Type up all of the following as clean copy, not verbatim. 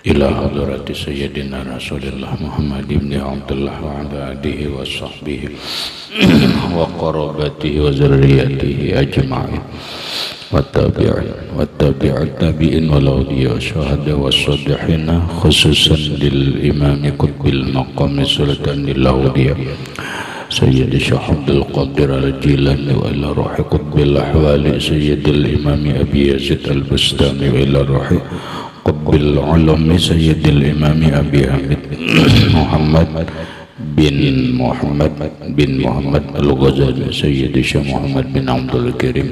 إلى حضرة سيدنا رسول الله محمد بن عبد الله وعلى آله وصحبه وقرابته وذريته أجمعين والتابع التابعين والأولياء والشهداء والصالحين خصوصا للإمام قطب المقام سلطان الأولياء سيد الشيخ عبد القادر الجيلاني وإلى روح قطب الأحوال سيد الإمام أبي يزيد البستاني وإلى روح قطب العلم سيد الإمام أبي حميد محمد بن محمد الغزالي سيد الشيخ محمد بن عبد الكريم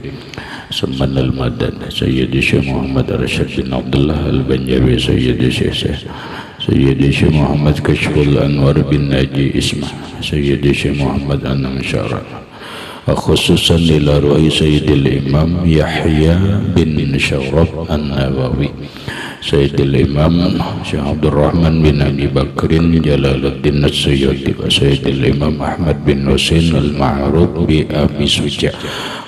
سمن المدن سيد الشيخ محمد رشد بن عبد الله البنجابي سيد الشيخ محمد كشف الأنوار بن ناجي اسمه سيد الشيخ محمد أنم شارع وخصوصا إلى رؤي سيد الإمام يحيى بن شورف النووي سيد الإمام شيخ عبد الرحمن بن أبي بكر جلال الدين السيوطي وسيد الإمام أحمد بن حسين المعروف بأبي سجع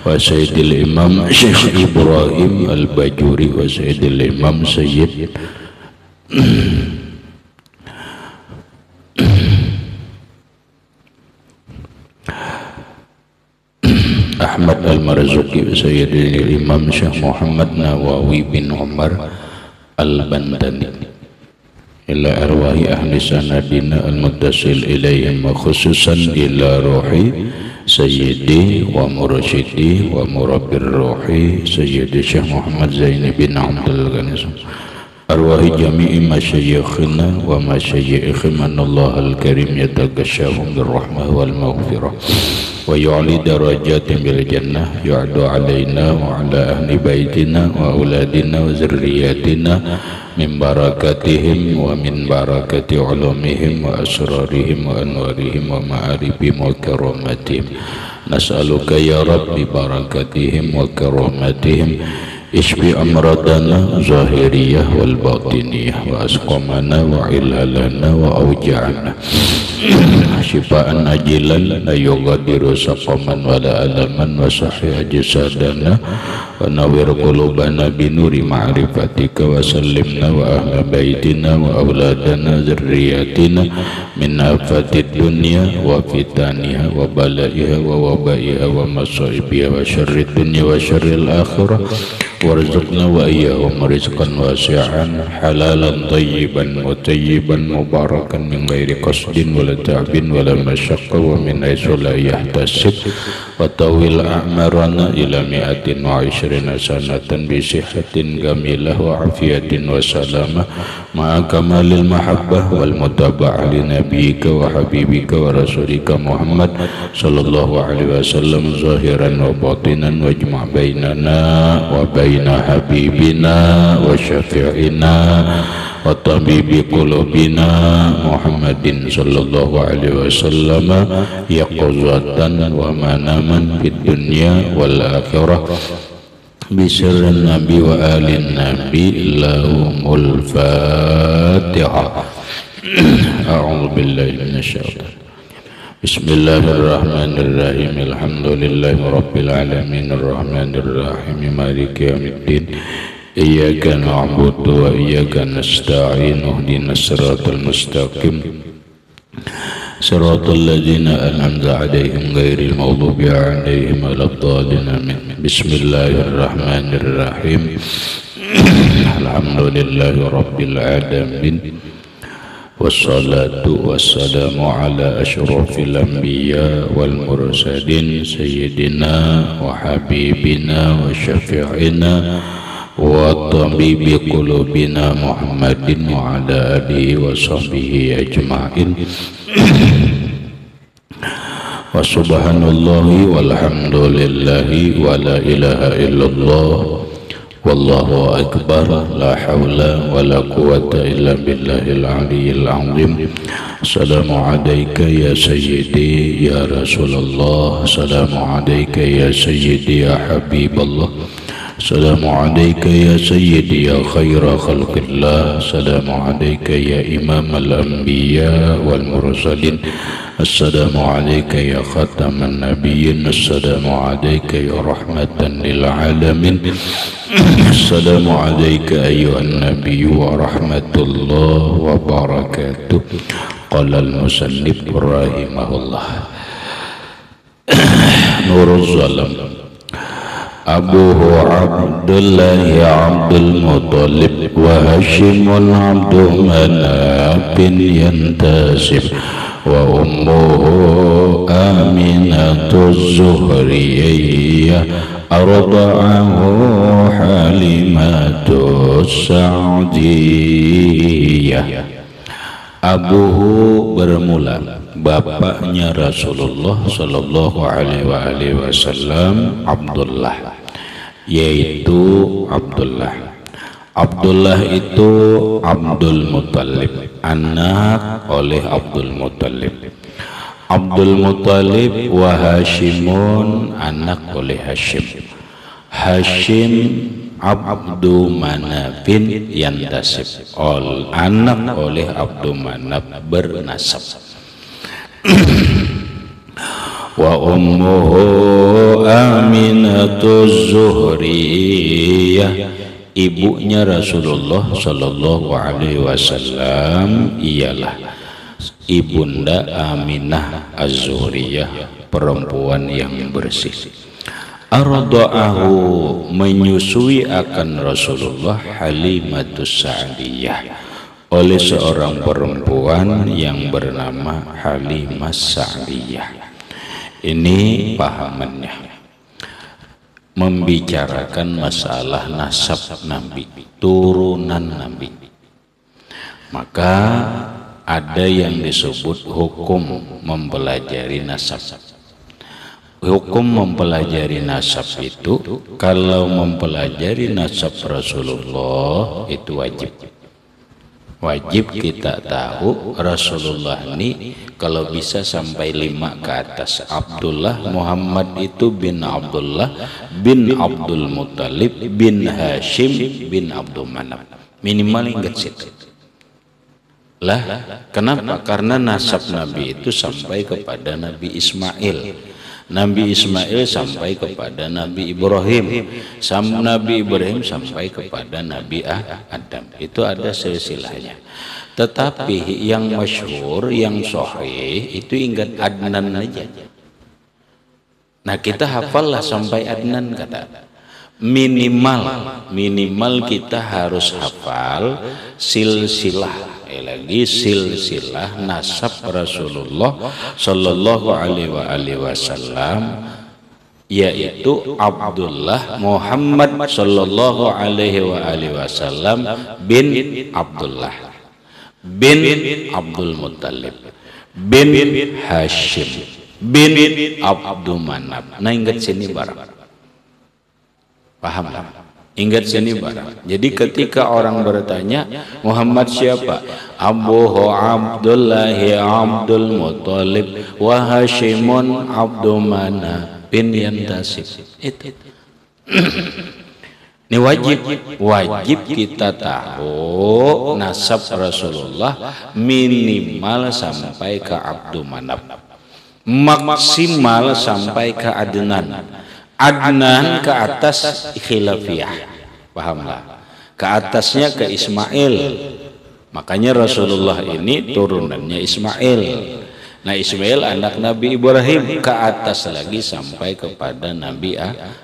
وسيد الإمام شيخ إبراهيم الباجوري وسيد الإمام سيد أحمد المرزوقي وسيد الإمام شيخ محمد نواوي بن عمر البندني إلى أرواح أهل سندنا المتصل إليهم وخصوصا إلى روحي سيدي ومرشدي ومربي الروحي سيدي الشيخ محمد زين بن عبد الغني أرواح جميع مشايخنا ومشايخ من الله الكريم يتغشاهم بالرحمة والمغفرة ويعلي درجات بالجنة يعد علينا وعلى أهل بيتنا وأولادنا وذرياتنا من بركاتهم ومن بركة علومهم وأسرارهم وأنوارهم ومعارفهم وكراماتهم نسألك يا رب ببركاتهم وكراماتهم اشفي أمراضنا ظاهرية والباطنية وأسقامنا وعلالنا وأوجاعنا شفاء عاجلا لا يغادر سقما ولا ألما وصحح جسادنا ونور قلوبنا بنور معرفتك وسلمنا وأهل بيتنا وأولادنا ذرياتنا من آفات الدنيا وفتنها وبلائها ووبائها ومصائبها وشر الدنيا وشر الآخرة وارزقنا وإياهم رزقا واسعا حلالا طيبا وطيبا مباركا من غير قصد ولا تعب ولا مشقة ومن حيث لا يحتسب وطول أعمارنا إلى 120 سنة بصحة جميلة وعافية وسلامة مع كمال المحبة والمتابعة لنبيك وحبيبك ورسولك محمد صلى الله عليه وسلم ظاهرا وباطنا واجمع بيننا وبين حبيبنا وشفيعنا وطبيب قلوبنا محمد صلى الله عليه وسلم يقظة ومناما في الدنيا والآخرة بسر النبي وآل النبي لهم الفاتحة. أعوذ بالله من الشيطان. بسم الله الرحمن الرحيم الحمد لله رب العالمين الرحمن الرحيم مالك يوم الدين إياك نعبد وإياك نستعين اهدنا الصراط المستقيم صراط الذين أنعمت عليهم غير المغضوب عليهم ولا الضالين آمين. بسم الله الرحمن الرحيم الحمد لله رب العالمين والصلاة والسلام على أشرف الأنبياء والمرسلين سيدنا وحبيبنا وشفيعنا وطبيب قلوبنا محمد وعلى آله وصحبه أجمعين. وسبحان الله والحمد لله ولا إله إلا الله والله أكبر لا حول ولا قوة إلا بالله العلي العظيم. السلام عليك يا سيدي يا رسول الله السلام عليك يا سيدي يا حبيب الله السلام عليك يا سيدي يا خير خلق الله. السلام عليك يا إمام الأنبياء والمرسلين. السلام عليك يا خاتم النبيين. السلام عليك يا رحمة للعالمين. السلام عليك أيها النبي ورحمة الله وبركاته. قال المصنف رحمه الله نور الظلم أبوه عبد الله عبد المطلب وهاشم عبد مناف ينتسب وأمه آمنة الزهرية أرضعه حليمة السعدية. Abuhu bermula bapaknya Rasulullah Sallallahu Alaihi Wasallam Abdullah, yaitu Abdullah. Abdullah itu Abdul Muttalib, anak oleh Abdul Muttalib. Abdul Muttalib wa Hashimun, anak oleh Hashim. Hashim Abdu Manafin yantasib, anak oleh Abdu Manaf bernasab. Wa ummuhu Aminatuz Zuhriyah, ibunya Rasulullah Sallallahu Alaihi Wasallam ialah ibunda Aminah Az-Zuhriyah, perempuan yang bersih. Arda'ahu, menyusui akan Rasulullah Halimatus Sa'diyah, oleh seorang perempuan yang bernama Halimah Sa'diyah. Ini pahamannya, membicarakan masalah nasab Nabi, turunan Nabi. Maka ada yang disebut hukum mempelajari nasab. Hukum mempelajari nasab itu, kalau mempelajari nasab Rasulullah itu wajib. Wajib kita tahu Rasulullah ini kalau bisa sampai 5 ke atas. Abdullah Muhammad itu bin Abdullah bin Abdul Muttalib bin Hashim bin Abdul Manaf. Minimal ingat situ. Lah, kenapa? Karena nasab Nabi itu sampai kepada Nabi Ismail. Nabi Ismail sampai kepada Nabi Ibrahim, Nabi Ibrahim sampai kepada Nabi Adam. Itu ada silsilahnya. Tetapi yang masyhur, yang sahih itu ingat Adnan aja. Nah, kita hafallah sampai Adnan kata. Minimal kita harus hafal silsilah, lagi silsilah nasab Rasulullah Sallallahu Alaihi Wasallam, yaitu Abdullah Muhammad Sallallahu Alaihi Wasallam bin Abdullah bin Abdul Muttalib bin Hashim bin Abdul Manaf. Nah, ingat sini barang. Paham? Ingat sini barang. Jadi ketika orang bertanya Muhammad siapa? Abuhu Abdullahi Abdul Muttalib wa Hashimun Abdu Manaf bin yantasib. Itu. Ini wajib kita tahu nasab Rasulullah minimal sampai ke Abdu Manaf, maksimal sampai ke Adnan. Adnan ke atas khilafiyah, pahamlah. Ke atasnya ke Ismail. Makanya Rasulullah ini turunannya Ismail. Nah, Ismail anak Nabi Ibrahim, ke atas lagi sampai kepada Nabi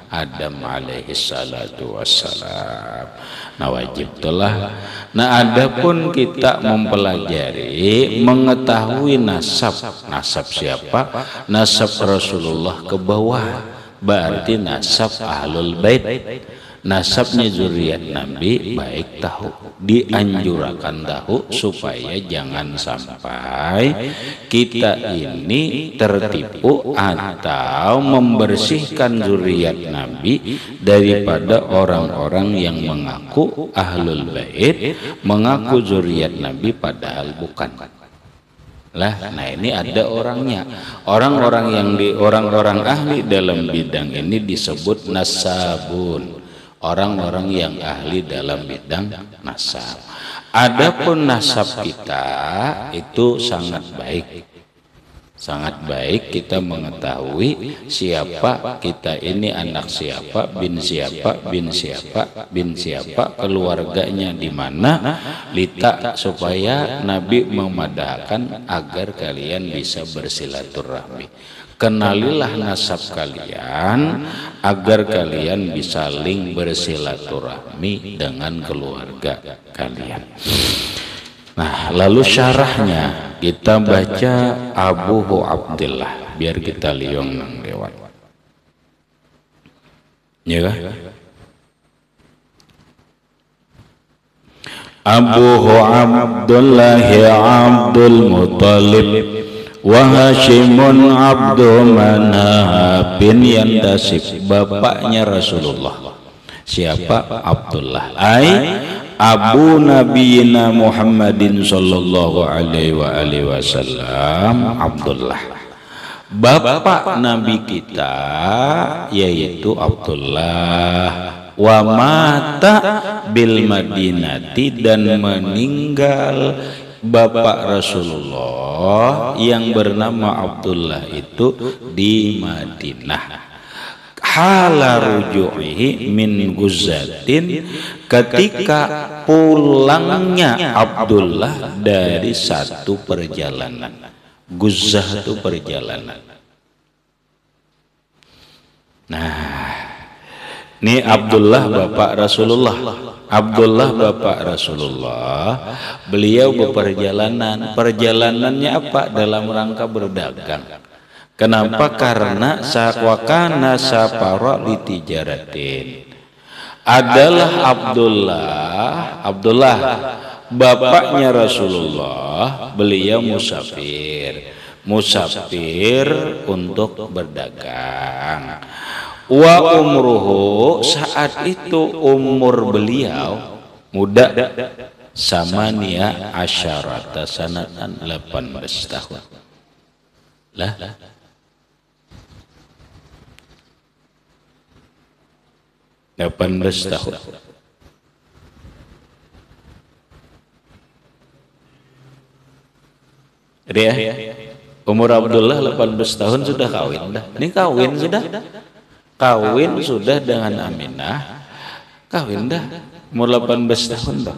Adam alaihi salatu wassalam. Nah, wajib telah. Nah, adapun kita mempelajari, mengetahui nasab siapa? Nasab Rasulullah ke bawah. Berarti nasab ahlul bait, nasabnya zuriat Nabi, baik tahu, dianjurkan tahu supaya jangan sampai kita ini tertipu atau membersihkan zuriat Nabi daripada orang-orang yang mengaku ahlul bait, mengaku zuriat Nabi padahal bukan. Lah, nah ini ada orangnya. Orang-orang yang orang ahli dalam bidang ini disebut nasabun. orang-orang yang ahli dalam bidang nasab. Adapun nasab kita itu sangat baik. Sangat baik kita mengetahui siapa kita ini, anak siapa, bin siapa, bin siapa, bin siapa, keluarganya di mana, lita supaya Nabi memadahkan agar kalian bisa bersilaturahmi. Kenalilah nasab kalian agar kalian bisa saling bersilaturahmi dengan keluarga kalian. Nah, lalu syarahnya kita baca Abu Abdillah biar kita liong nang lewat. Ya kah? Abu Abdullah Abdul Muttalib wa Hashimun Abdul Manaf bin Yandasib, bapaknya Rasulullah. Siapa? Abdullah. Abu Nabiyina Muhammadin sallallahu alaihi wasallam Abdullah. Bapak Nabi kita yaitu Abdullah. Wa mata bil Madinati, dan meninggal bapak Rasulullah yang bernama Abdullah itu di Madinah. Hala ruju'ihi min Guzatin, ketika pulangnya Abdullah dari satu perjalanan. Guzah itu perjalanan. Nah, ini Abdullah bapak Rasulullah. Abdullah bapak Rasulullah, beliau berperjalanan. Perjalanannya apa? Dalam rangka berdagang. Kenapa? Karena sakwakana sapara litijaratin. Adalah Abdullah bapaknya Rasulullah, beliau musafir untuk berdagang. Wa umruhu, saat itu umur beliau muda, samania asyarata sanatan, 18 tahun. Lah 18 tahun. Dia umur Abdullah 18 tahun sudah kawin dah. Ini kawin sudah dengan Aminah. Kawin dah umur 18 tahun dah.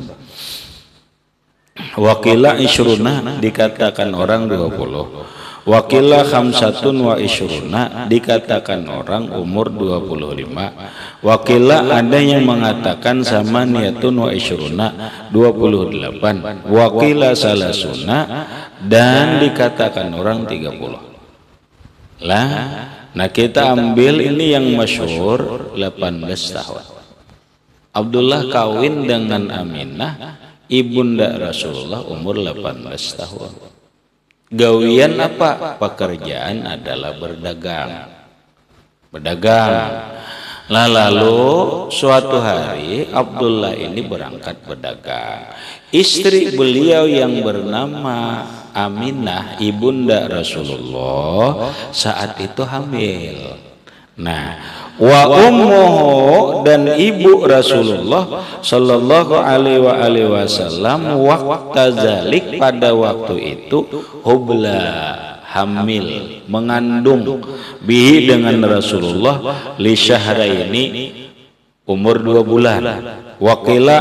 Wakila isyruna, dikatakan orang 20. Wakila khamsatun wa isyruna, dikatakan orang umur 25. Wakila ada yang mengatakan sama niyatun wa isyruna, 28. Wakila salasuna, dan dikatakan orang 30. Lah, nah kita ambil ini yang masyhur 18 tahun. Abdullah kawin dengan Aminah, ibunda Rasulullah, umur 18 tahun. Gawian apa? Pekerjaan adalah berdagang. Lalu suatu hari Abdullah ini berangkat berdagang. Istri beliau yang bernama Aminah, ibunda Rasulullah, saat itu hamil. Nah, wa ummuhu, dan ibu Rasulullah sallallahu alaihi wasallam waqta zalik, pada waktu itu hubla, hamil, mengandung, bihi dengan Rasulullah, li syahraini, umur 2 bulan. Waqila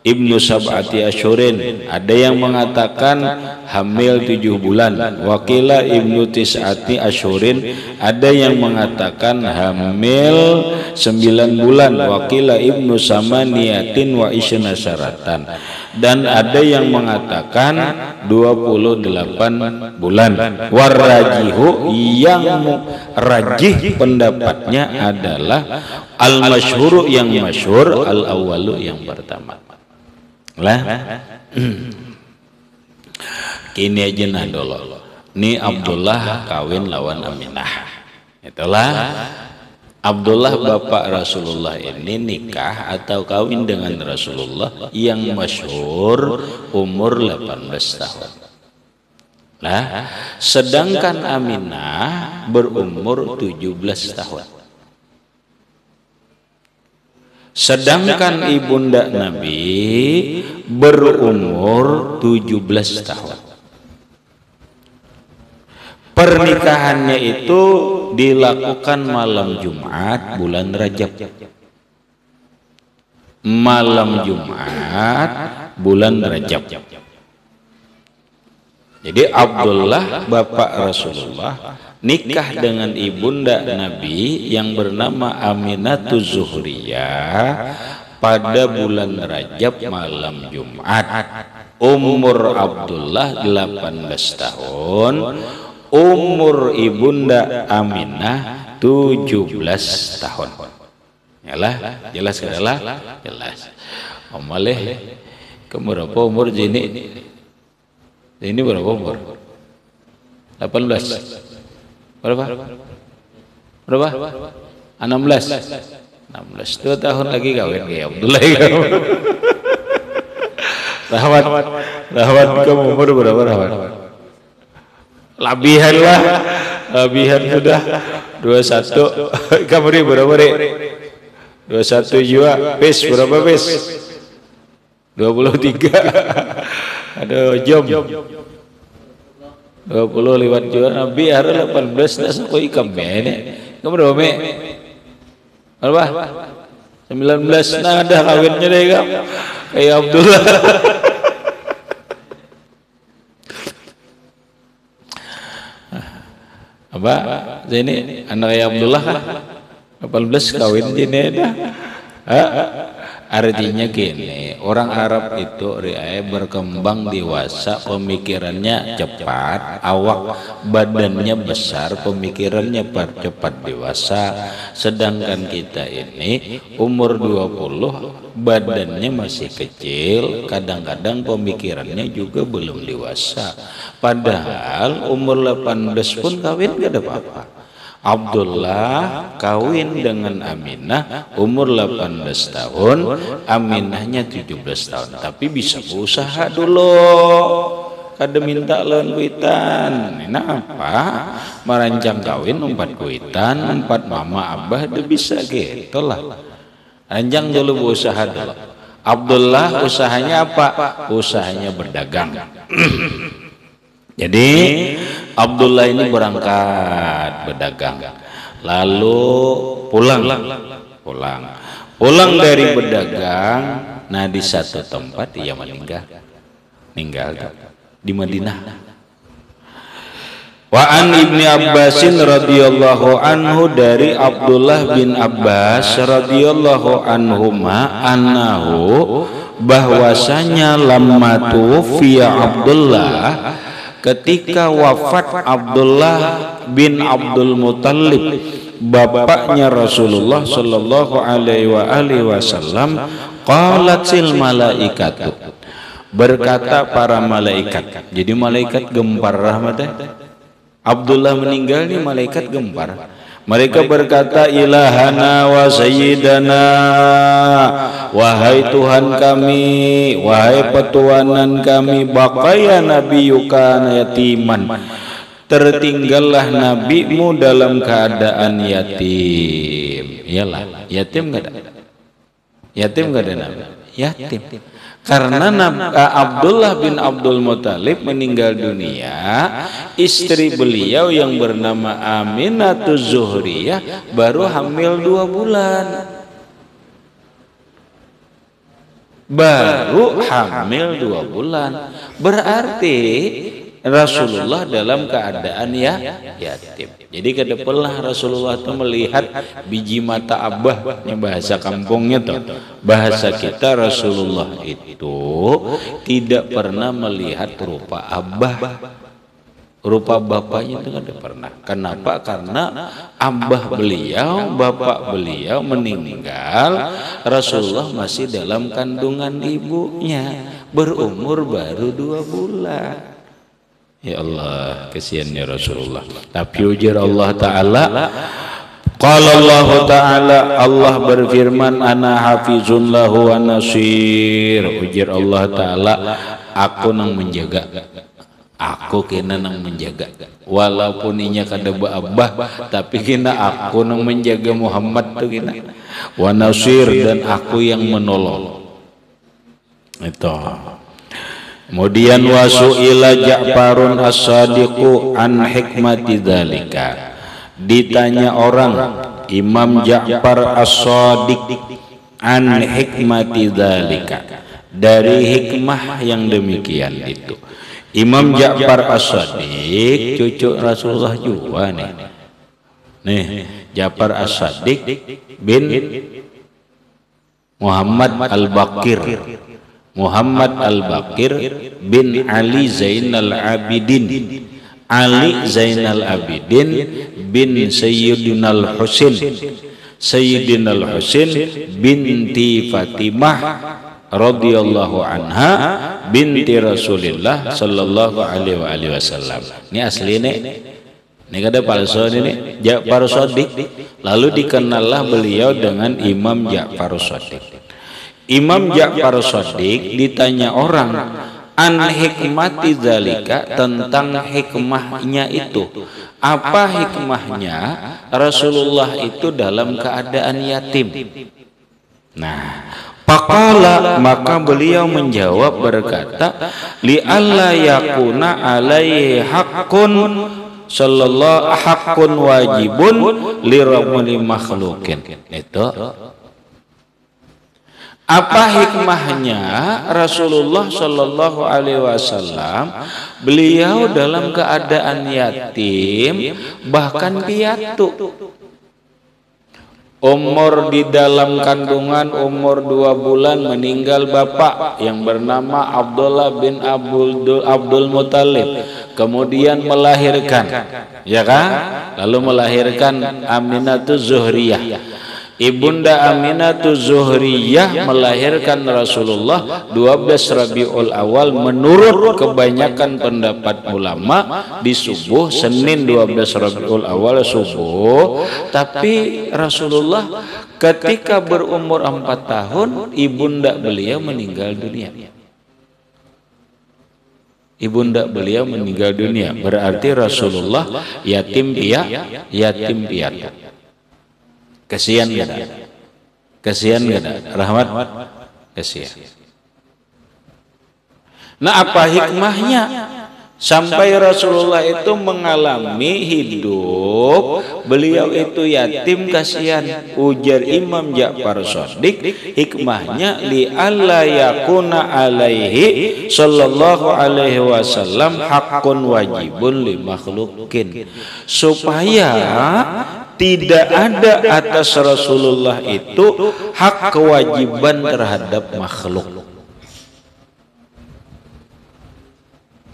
ibnu sab'ati asyurin, ada yang mengatakan hamil 7 bulan. Wakila ibnu tis'ati asyurin, ada yang mengatakan hamil 9 bulan. Wakila ibnu samaniyatin wa isyna syaratan, dan ada yang mengatakan 28 bulan. Warajihu, yang rajih pendapatnya adalah al-masyhuru, yang masyhur, al-awwalu, yang pertama. Lah, kini aja nah dulu. Ini Abdullah kawin lawan Aminah. Itulah Abdullah bapak Rasulullah ini nikah atau kawin dengan Rasulullah yang masyhur umur 18 tahun. Nah, sedangkan Aminah berumur 17 tahun. Sedangkan ibunda Nabi berumur 17 tahun. Pernikahannya itu dilakukan malam Jumat bulan Rajab. Malam Jumat bulan Rajab. Jadi Abdullah bapak Rasulullah nikah dengan ibunda Nabi yang bernama Aminatuz Zuhriyah pada bulan Rajab malam Jumat. Umur Abdullah 18 tahun, umur ibunda Aminah 17 tahun. Yalah, jelas kadalah? Jelas. Omaleh kamu berapa umur Jini? Ini berapa umur? 18. Berapa? 16. 2 tahun lagi kawin kayak Abdullah. Rahmat kamu umur berapa Rahmat? Labihan lah. Labihan sudah 21. Kamu ini berapa deh? 21 juga. Pes berapa pes? 23. Aduh jom 20 lewat juga Nabi hari 18 dah sako ikam ini. Kamu berapa me? Berapa? 19. Nah ada kawinnya deh kamu kayak Abdullah. Apa? Ini anak kayak Abdullah kan? 18 kawin ini dah. Artinya gini, orang Arab itu berkembang dewasa, pemikirannya cepat, awak badannya besar, pemikirannya cepat dewasa. Sedangkan kita ini umur 20, badannya masih kecil, kadang-kadang pemikirannya juga belum dewasa. Padahal umur 18 pun kawin gak ada apa-apa. Abdullah kawin dengan Aminah umur 18 tahun, Aminahnya 17 tahun. Tapi bisa berusaha dulu. Kada minta lawan kuitan. Kenapa? Merancang kawin 4 kuitan, 4 mama abah udah bisa gitu lah. Rancang dulu berusaha dulu. Abdullah usahanya apa? Usahanya berdagang. Jadi Abdullah ini berangkat berdagang, lalu pulang dari berdagang. Nah di satu tempat ia meninggal di Madinah. Wa an Ibni Abbasin radhiyallahu anhu, dari Abdullah bin Abbas radhiyallahu anhuma annahu, bahwasanya lamma tuwfiya Abdullah, ketika wafat Abdullah bin Abdul Muttalib, bapaknya Rasulullah sallallahu alaihi wasallam, qalatil malaikatu, berkata para malaikat. Jadi malaikat gempar rahmatnya. Abdullah meninggal nih malaikat gempar. Mereka berkata, ilahana wa sayyidana, wahai Tuhan kami, wahai petuanan kami, baqaya nabiyuka yatiman, tertinggallah nabimu dalam keadaan yatim. Iyalah, yatim enggak ada. Yatim enggak ada nabi. Yatim. Karena Abdullah bin Abdul Muttalib meninggal dunia, istri beliau yang bernama Aminatuz Zuhriyah baru hamil 2 bulan. Baru hamil 2 bulan. Berarti Rasulullah dalam keadaan yatim. Jadi kedepanlah Rasulullah itu melihat biji mata abah, yang bahasa kampungnya tuh. Bahasa kita, Rasulullah itu tidak pernah melihat rupa abah, rupa bapaknya itu tidak pernah. Kenapa? Karena abah beliau, bapak beliau meninggal, Rasulullah masih dalam kandungan ibunya, berumur baru 2 bulan. Ya Allah, kesiannya Rasulullah. Tapi ujar Allah Ta'ala, qala Allah Ta'ala, Allah berfirman, ana hafizun lahu wa nasir. Ujar Allah Ta'ala, aku nang menjaga Aku kena nang menjaga, walaupun inya kada abah, tapi kena aku nang menjaga Muhammad tuh kena. Wa nasir, dan aku yang menolong. Itu. Kemudian wasu'ila Ja'farun as-Sadiqu an hikmati dzalika. Ditanya orang Imam Ja'far as-Sadiq an hikmati dzalika, dari hikmah yang demikian itu. Imam Ja'far as-Sadiq cucu Rasulullah juga nih. Nih, Ja'far as-Sadiq bin Muhammad al-Baqir. Muhammad al-Baqir bin Ali Zainal Abidin. Ali Zainal Abidin bin Sayyidina Husain. Sayyidina Husain binti Fatimah radhiyallahu anha binti Rasulillah sallallahu alaihi wasallam. Ini asli nih. Ini kada palsu ini. Ja'far Shadiq. Lalu dikenallah beliau dengan Imam Ja'far Shadiq. Imam Ja'far Shadiq ditanya orang an hikmati dzalika, tentang hikmahnya itu. Apa hikmahnya Rasulullah itu dalam keadaan yatim? Nah, faqala, maka beliau menjawab berkata, li alla yakuna alaihi haqqun sallallahu haqqun wajibun li rabbil makhluqin. Itu apa hikmahnya Rasulullah Shallallahu Alaihi Wasallam, beliau dalam keadaan yatim bahkan piatu, umur di dalam kandungan umur 2 bulan meninggal bapak yang bernama Abdullah bin Abdul Muthalib, kemudian melahirkan, ya kan, lalu melahirkan Aminatus Zuhriyah. Ibunda Aminatus Zuhriyah melahirkan Rasulullah 12 Rabiul Awal menurut kebanyakan pendapat ulama di subuh, Senin 12 Rabiul Awal subuh. Tapi Rasulullah ketika berumur 4 tahun ibunda beliau meninggal dunia. Ibunda beliau meninggal dunia, berarti Rasulullah yatim piatu. Kasihan gak? Kasihan gak? Rahmat? Kasihan. Nah, apa hikmahnya sampai Rasulullah itu mengalami hidup beliau itu yatim, kasihan? Ujar Imam Ja'far Shadiq, hikmahnya li alla yakuna alaihi sallallahu alaihi wasallam haqqun wajibun li makhluqin, supaya tidak ada atas Rasulullah itu hak kewajiban terhadap makhluk.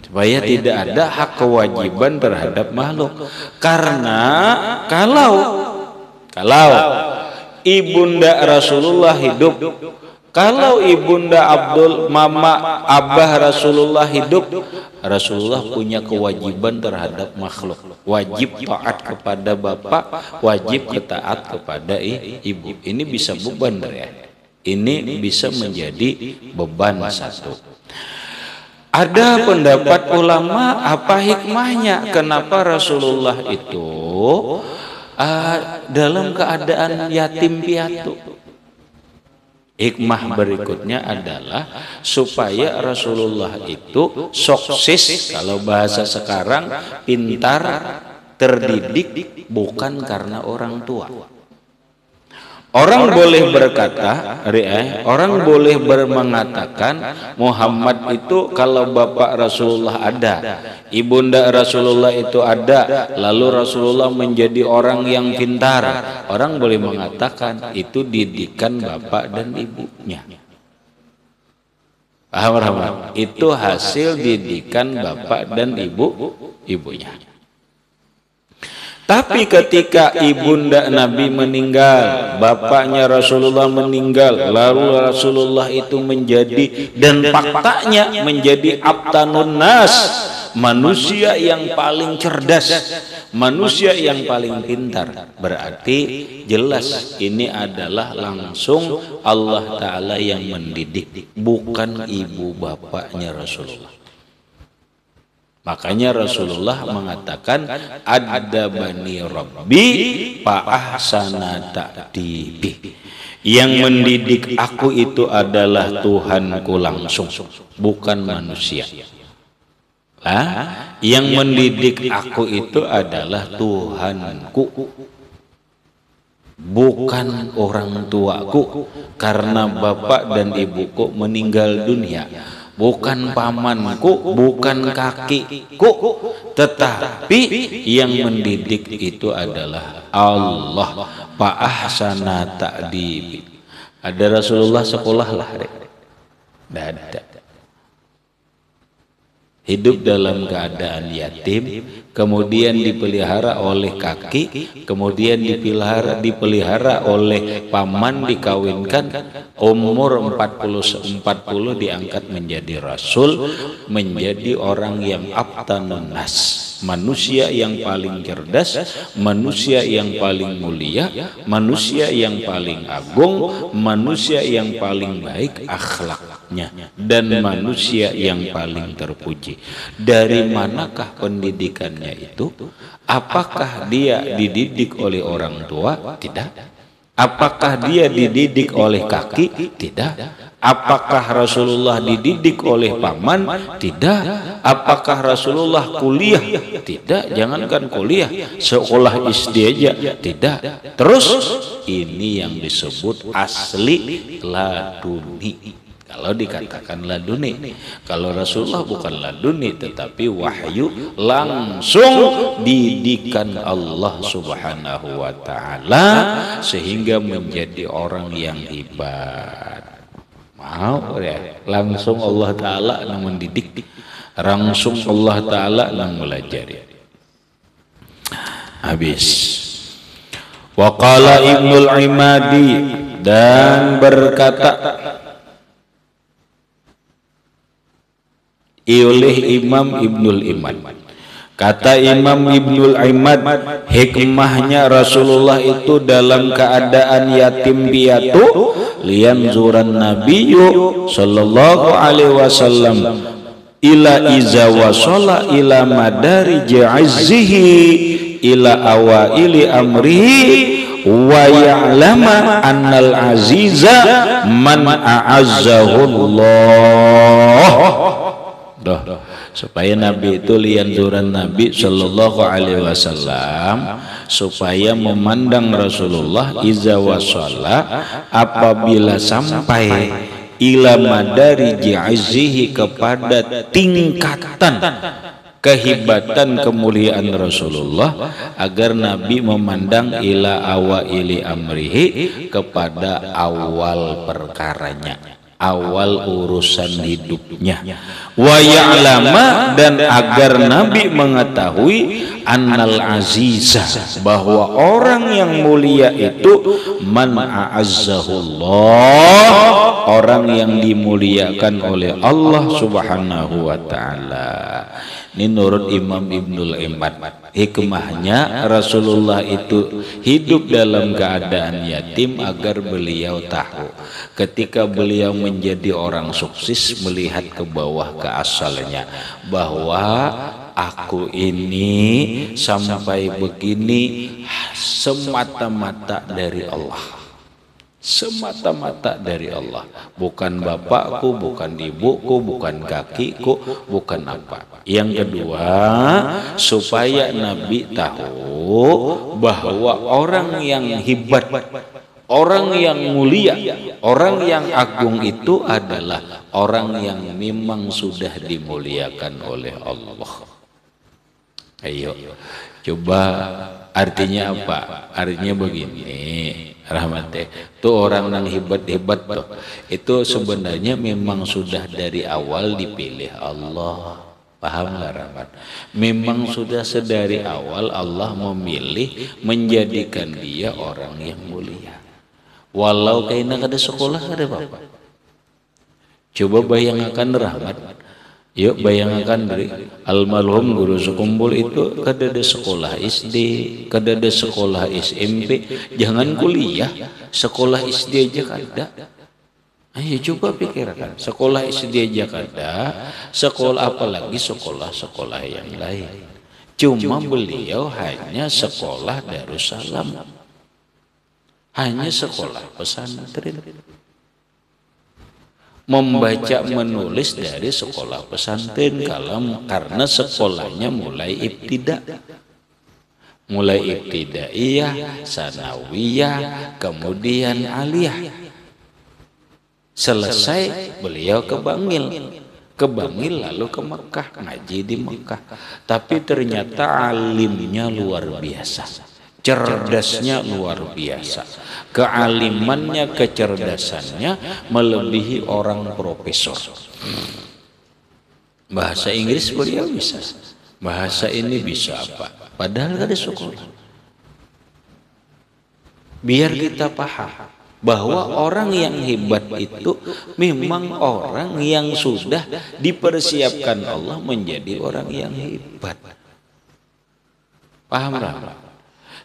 Supaya tidak ada hak kewajiban terhadap makhluk. Karena kalau ibunda Rasulullah hidup, kalau ibunda abah Rasulullah hidup, Rasulullah punya kewajiban terhadap makhluk. Wajib taat kepada bapak, wajib taat kepada ibu. Ini bisa beban ya. Ini bisa menjadi beban satu. Ada pendapat ulama apa hikmahnya kenapa Rasulullah itu dalam keadaan yatim piatu. Hikmah berikutnya adalah supaya Rasulullah itu sukses, kalau bahasa sekarang pintar, terdidik, bukan karena orang tua. Orang boleh berkata, orang boleh mengatakan Muhammad itu kalau bapak Rasulullah ada, ibunda Rasulullah itu ada, lalu Rasulullah menjadi orang yang pintar. Orang boleh mengatakan itu didikan bapak dan ibunya. Paham? Itu hasil didikan bapak dan ibunya. Tapi ketika ibunda Nabi meninggal, bapaknya Rasulullah meninggal, lalu Rasulullah itu menjadi, dan faktanya menjadi abtanun nas, manusia yang paling cerdas, manusia yang paling pintar. Berarti jelas ini adalah langsung Allah Ta'ala yang mendidik, bukan ibu bapaknya Rasulullah. Makanya Rasulullah mengatakan ada bani Rabbi fa ahsana ta'dibi. Yang mendidik aku itu adalah Tuhanku langsung, bukan manusia. Yang mendidik aku itu adalah Tuhanku, bukan orang tuaku, karena bapak dan ibuku meninggal dunia. Bukan pamanku, bukan kakiku, tetapi yang mendidik itu adalah Allah. Fa ahsana ta'dibi. Ada Rasulullah sekolah lah, tidak ada. Hidup dalam keadaan yatim, kemudian dipelihara oleh kaki, kemudian dipelihara oleh paman, dikawinkan, umur 40 diangkat menjadi rasul, menjadi orang yang abtanun nas, manusia yang paling cerdas, manusia yang paling mulia, manusia yang paling agung, manusia yang paling baik akhlaknya, dan manusia yang paling terpuji. Dari manakah pendidikannya itu? Apakah dia dididik oleh orang tua? Tidak. Apakah dia dididik oleh kaki? Tidak. Apakah Rasulullah dididik oleh paman? Tidak. Apakah Rasulullah kuliah? Tidak. Jangankan kuliah, sekolah SD aja tidak. Terus ini yang disebut asli laduni. Kalau dikatakan laduni, kalau Rasulullah bukan laduni, tetapi wahyu langsung didikan Allah Subhanahu wa Ta'ala, sehingga menjadi orang yang hebat. Mau ya, langsung Allah Ta'ala yang mendidik, langsung Allah Ta'ala yang melajari. Habis. Wa qala Ibnul Imadi, dan berkata oleh Imam Ibnul Imad, kata Imam Ibnul Imad, hikmahnya Rasulullah itu dalam keadaan yatim piatu, liyanzuran Nabiyyu sallallahu alaihi wasallam ila iza wasala ila madari ja'izzihi ila awaili amrihi wa ya'lama annal aziza man a'azzahu Allah. Supaya Nabi itu lianzuran Nabi Shallallahu Alaihi Wasallam, supaya memandang Rasulullah iza wasala, apabila sampai ila madari ji'izzihi, kepada tingkatan kehebatan kemuliaan Rasulullah, agar Nabi memandang ila awaili amrihi, kepada awal perkaranya, awal urusan hidupnya, wa ya'lama, dan agar Nabi mengetahui annal aziza, bahwa orang yang mulia itu man a'azzahullah, orang yang dimuliakan oleh Allah Subhanahu wa Ta'ala. Ini menurut Imam Ibnul Imad, hikmahnya Rasulullah itu hidup dalam keadaan yatim agar beliau tahu, ketika beliau menjadi orang sukses, melihat ke bawah ke asalnya, bahwa aku ini sampai begini semata-mata dari Allah, semata-mata dari Allah, bukan bapakku, bukan ibuku, bukan kakiku, bukan apa. Yang kedua, supaya Nabi tahu bahwa orang yang hebat, orang yang mulia, orang yang agung itu adalah orang yang memang sudah dimuliakan oleh Allah. Ayo, coba artinya apa? Artinya begini, rahmatnya, tuh orang yang hebat-hebat tuh, itu sebenarnya memang sudah dari awal dipilih Allah. Paham nggak, rahmat? Memang sudah sedari awal Allah memilih menjadikan dia orang yang mulia. Walau kayaknya kada sekolah kada apa. Coba bayangkan, rahmat. Yuk bayangkan dari almarhum guru sekumpul itu kada ada sekolah SD, kada ada sekolah SMP, jangan kuliah, sekolah SD aja kada. Ayo coba pikirkan, sekolah SD aja kada, sekolah apalagi sekolah-sekolah yang lain. Cuma beliau hanya sekolah Darussalam, hanya sekolah pesantren. Membaca menulis dari sekolah pesantren karena sekolahnya mulai ibtidaiyah, sanawiyah, kemudian aliyah. Selesai beliau ke Bangil lalu ke Mekah, ngaji di Mekah. Tapi ternyata alimnya luar biasa, cerdasnya luar biasa, kealimannya, kecerdasannya melebihi orang profesor. Bahasa Inggris beliau bisa, bahasa ini bisa apa? Padahal ada sekolah. Biar kita paham bahwa orang yang hebat itu memang orang yang sudah dipersiapkan Allah menjadi orang yang hebat. Paham lah?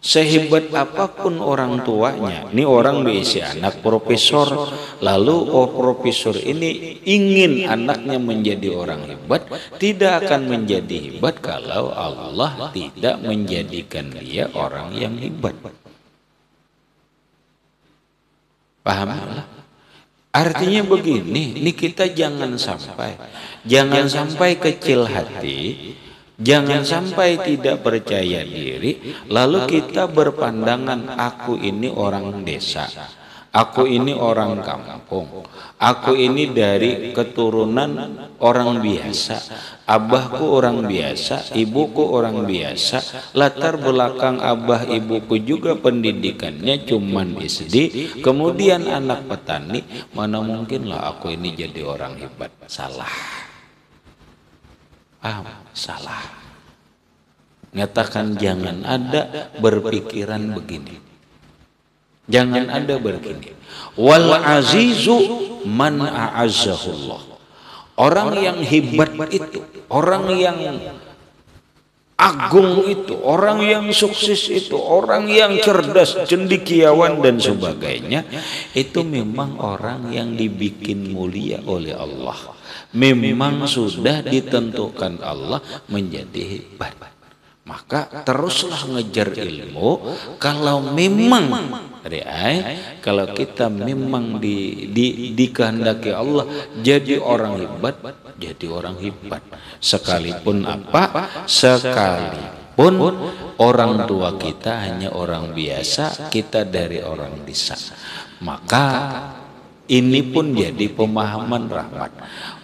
Sehebat apapun orang tuanya, ini orang berisi anak profesor, lalu profesor ini ingin anaknya menjadi orang hebat, tidak akan menjadi hebat kalau Allah tidak menjadikan dia orang yang hebat. Paham? Artinya begini, ini kita jangan sampai kecil hati, jangan sampai tidak percaya diri, lalu kita berpandangan aku ini orang desa, aku ini orang kampung, aku ini dari keturunan orang biasa, abahku orang biasa, ibuku orang biasa, latar belakang abah ibuku juga pendidikannya cuman SD, kemudian anak petani, mana mungkinlah aku ini jadi orang hebat. Salah. Salah. Nyatakan jangan ada berpikiran begini. Jangan ada begini. Wal azizu man a'azzahullah. Orang yang hebat itu, orang yang agung itu, orang yang sukses itu, orang yang cerdas, cendekiawan dan sebagainya, itu memang orang yang dibikin mulia oleh Allah. Memang sudah ditentukan Allah menjadi hebat. Maka teruslah ngejar ilmu. Kalau memang kalau kita memang dikehendaki Allah jadi orang hebat, jadi orang hebat. Sekalipun sekalipun orang tua kita hanya orang biasa, kita dari orang desa. Maka ini pun jadi pemahaman rahmat.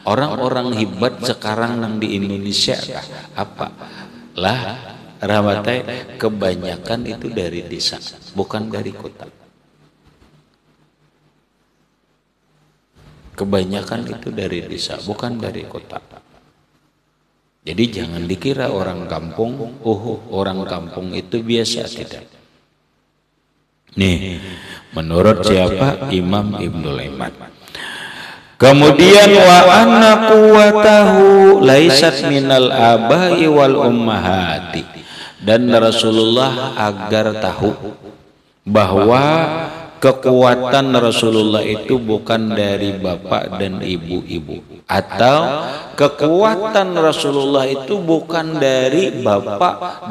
Orang-orang hebat sekarang yang di Indonesia apa? Lah rahmatai kebanyakan itu dari desa, bukan dari kota. Kebanyakan itu dari desa, bukan dari kota. Jadi jangan dikira orang kampung, orang kampung itu biasa, tidak. Nih, menurut siapa? Imam Ibnul Aiman. Kemudian wa anna quwwatahu laisat minal abai wal ummahati. Dan Rasulullah agar tahu bahwa kekuatan Rasulullah itu bukan dari bapak dan ibu-ibu, atau kekuatan Rasulullah itu bukan dari bapak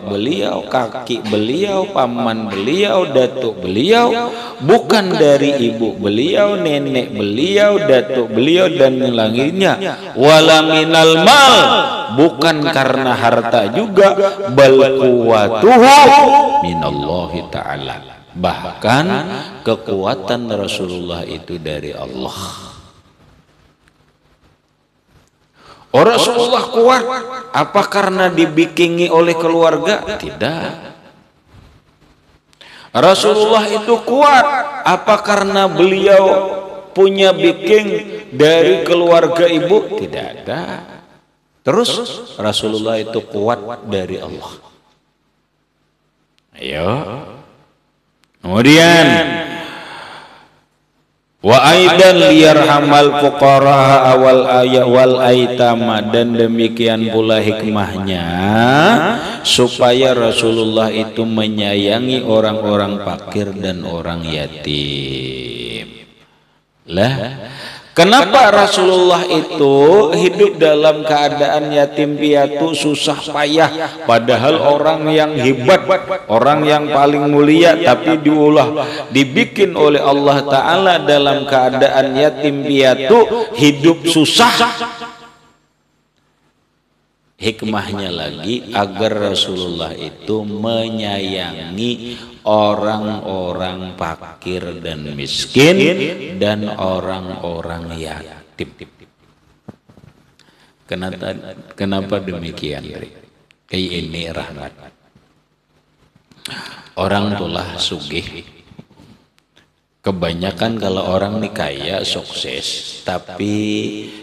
beliau, kaki beliau, paman beliau, datuk beliau, bukan dari ibu beliau, nenek beliau, datuk beliau dan lainnya. Wala minal mal, bukan karena harta juga, bal quwwatuhu minallahi ta'ala. Bahkan kekuatan Rasulullah itu dari Allah. Rasulullah kuat apa karena dibikingi oleh keluarga? Tidak. Rasulullah itu kuat apa karena beliau punya backing dari keluarga ibu? Tidak ada. Terus Rasulullah itu kuat dari Allah. Ayo. Kemudian wa aidan liyarhamal fuqara awal ayat wal aitama, dan demikian pula hikmahnya supaya Rasulullah itu menyayangi orang-orang fakir dan orang yatim. Lah, kenapa Rasulullah itu hidup dalam keadaan yatim piatu, susah payah, padahal orang yang hebat, orang yang paling mulia, tapi dibikin oleh Allah Ta'ala dalam keadaan yatim piatu, hidup susah. Hikmahnya lagi agar Rasulullah itu menyayangi orang-orang fakir dan miskin dan orang-orang yatim. Kenapa demikian? Kayak ini rahmat. Orang tulah sugih. Kebanyakan kalau orang nih kaya sukses, tapi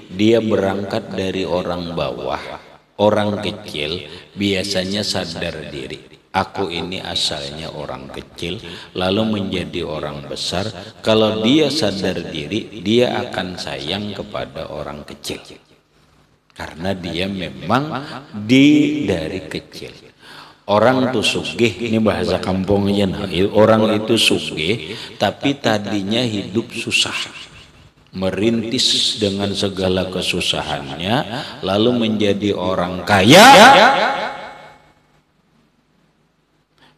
dia berangkat dari orang bawah. Orang kecil biasanya sadar diri. Aku ini asalnya orang kecil, lalu menjadi orang besar. Kalau dia sadar diri, dia akan sayang kepada orang kecil. Karena dia memang dari kecil. Orang tuh sugih, ini bahasa kampungnya. Orang itu sugih, tapi tadinya hidup susah. Merintis dengan segala kesusahannya, lalu menjadi orang kaya.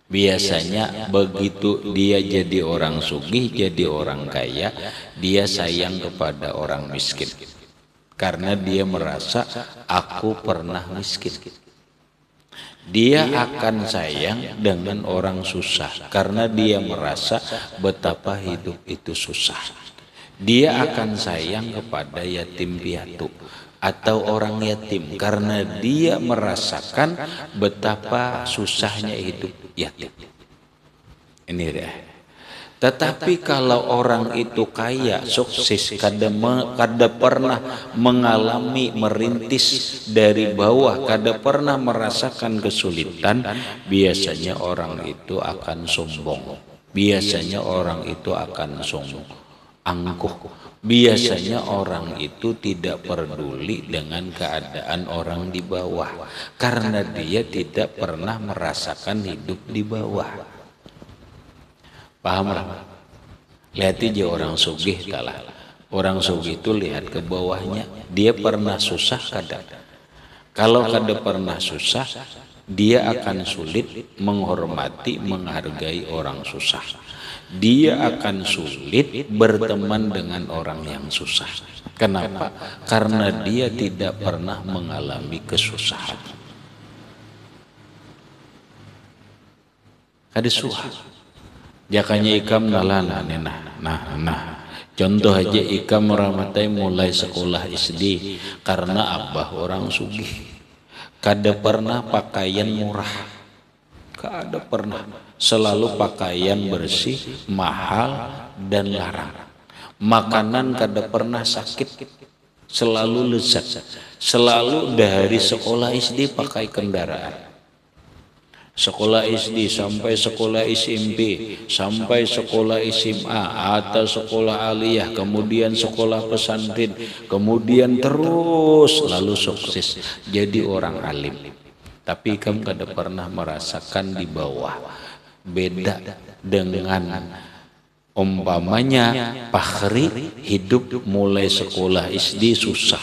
Biasanya begitu dia jadi orang sugih, jadi orang kaya, dia sayang kepada orang miskin. Karena dia merasa aku pernah miskin. Dia akan sayang dengan orang susah karena dia merasa betapa hidup itu susah. Dia akan sayang kepada yatim piatu atau orang yatim karena dia merasakan betapa susahnya hidup yatim. Ini dia. Tetapi kalau orang itu kaya, sukses, kada pernah mengalami merintis dari bawah, kada pernah merasakan kesulitan, biasanya orang itu akan sombong. Biasanya orang itu akan sombong. Angkuh. Biasanya orang itu tidak peduli dengan keadaan orang di bawah karena dia tidak pernah merasakan hidup di bawah. Paham lah? Lihat aja orang sugih kalah. Orang sugih itu lihat ke bawahnya, dia pernah susah kada. Kalau kada pernah susah, dia akan sulit menghormati, menghargai orang susah. Dia akan sulit berteman dengan orang yang susah. Kenapa? Karena dia tidak pernah mengalami kesusahan. Ada susah. Jakanya ikam nalana nah. Contoh aja ikam rahmatai mulai sekolah SD karena abah orang sugih. Kada pernah pakaian murah. Kada pernah. Selalu pakaian bersih, mahal, dan larang. Makanan kada pernah sakit, selalu lezat. Selalu dari sekolah SD pakai kendaraan. Sekolah SD sampai sekolah SMP, sampai sekolah SMA atau sekolah aliyah, kemudian sekolah pesantren, kemudian terus lalu sukses jadi orang alim. Tapi kamu kada pernah merasakan di bawah. Beda dengan umpamanya Fakhri hidup mulai sekolah SD susah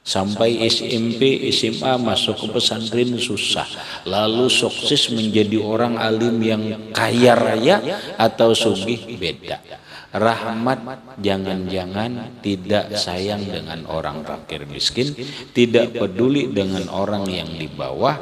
sampai SMP SMA masuk ke pesantren susah, lalu sukses menjadi orang alim yang kaya raya atau sugih. Beda. Rahmat jangan-jangan tidak sayang dengan orang fakir miskin, tidak peduli dengan orang yang di bawah,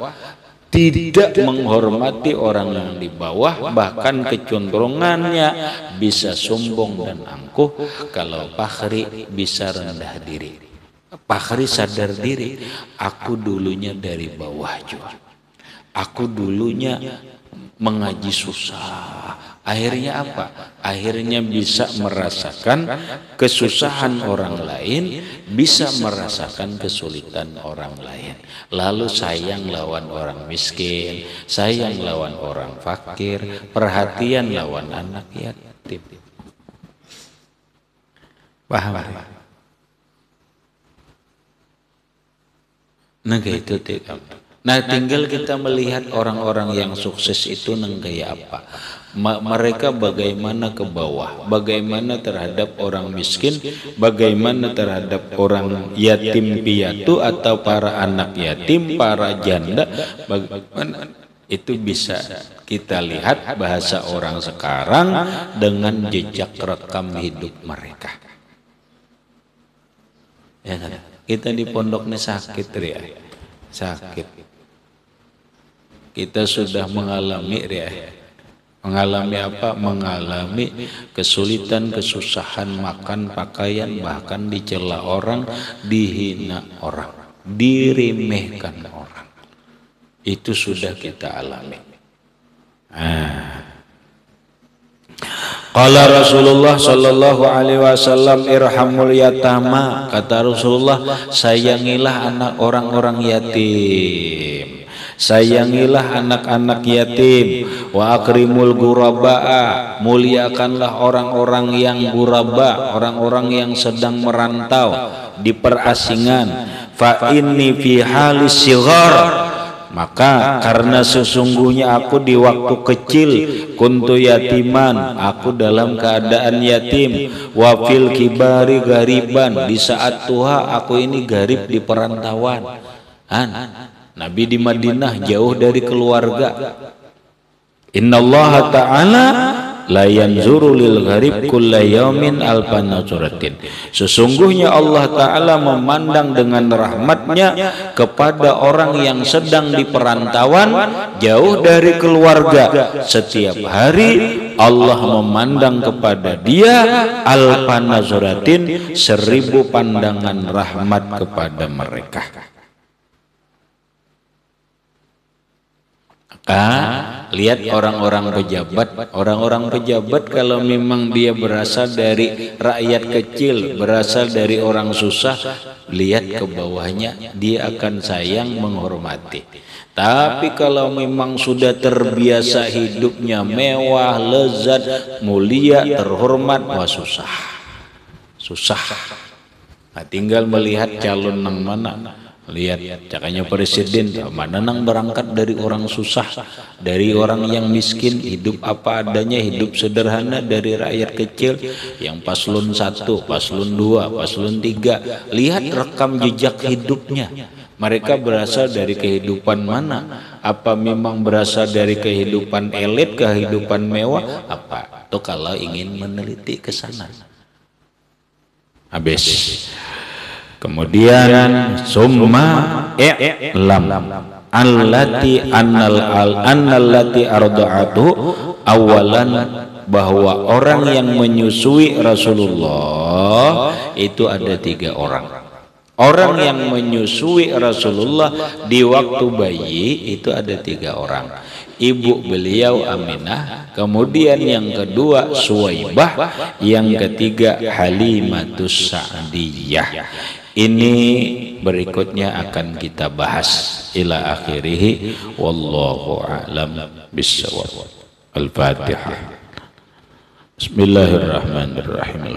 tidak menghormati orang yang di bawah, bahkan kecenderungannya bisa sombong dan angkuh. Kalau Fakhri bisa rendah diri. Fakhri sadar diri, aku dulunya dari bawah juga. Aku dulunya mengaji susah. Akhirnya apa? Akhirnya bisa merasakan kesusahan orang lain, bisa merasakan kesulitan orang lain. Lalu sayang lawan orang miskin, sayang lawan orang fakir, perhatian lawan anak yatim. Paham? Nah itu tinggal kita melihat orang-orang yang sukses itu nenggaya apa. mereka bagaimana ke bawah, bagaimana terhadap orang miskin, bagaimana terhadap orang yatim piatu atau para anak yatim, para janda, bagaimana itu bisa kita lihat bahasa orang sekarang dengan jejak rekam hidup mereka. Ya kan? Kita di pondoknya sakit ya, sakit. Kita sudah mengalami ya, mengalami apa? Mengalami kesulitan, kesusahan makan, pakaian, bahkan dicela orang, dihina orang, diremehkan orang. Itu sudah kita alami. Qala Rasulullah sallallahu alaihi wasallam irhamul yatama. Kata Rasulullah, sayangilah anak orang-orang yatim, sayangilah anak-anak yatim, wa akrimul ghurabaa, muliakanlah orang-orang yang ghuraba, orang-orang yang sedang merantau di perasingan. Fa inni fi halis sighar, maka karena sesungguhnya aku di waktu kecil kuntu yatiman, aku dalam keadaan yatim, wa fil kibari gariban, di saat tua aku ini garib di perantauan. Nabi di Madinah jauh dari keluarga. Innallaha ta'ala la yanzuru lil gharib kulla yaumin alfan nazaratin. Sesungguhnya Allah Ta'ala memandang dengan rahmatnya kepada orang yang sedang di perantauan jauh dari keluarga. Setiap hari Allah memandang kepada dia alfan nazaratin, 1000 pandangan rahmat kepada mereka. Lihat orang-orang pejabat, orang-orang pejabat kalau memang dia berasal dari rakyat kecil, berasal dari orang susah, lihat ke bawahnya, dia akan sayang, menghormati. Tapi kalau memang sudah terbiasa hidupnya mewah, lezat, mulia, terhormat, wah susah, susah. Nah, tinggal melihat calon yang mana. Lihat cakanya presiden mana nang berangkat dari orang susah, dari orang yang miskin, hidup apa adanya, hidup sederhana, dari rakyat kecil. Yang paslon 1, paslon 2, paslon 3, lihat rekam jejak hidupnya. Mereka berasal dari kehidupan mana? Apa memang berasal dari kehidupan elit, kehidupan mewah? Apa? Itu kalau ingin meneliti ke sana. Habis. Kemudian summa i'lam allati annallati arda'atu awalan, bahwa orang yang menyusui Rasulullah itu ada 3 orang. Orang yang menyusui Rasulullah di waktu bayi itu ada 3 orang. Ibu beliau Aminah, kemudian yang kedua Suwaibah, yang ketiga Halimatus Sa'diyah. Ini berikutnya akan kita bahas ila akhirih, wallahu a'lam bissawab. Al-Fatihah. Bismillahirrahmanirrahim.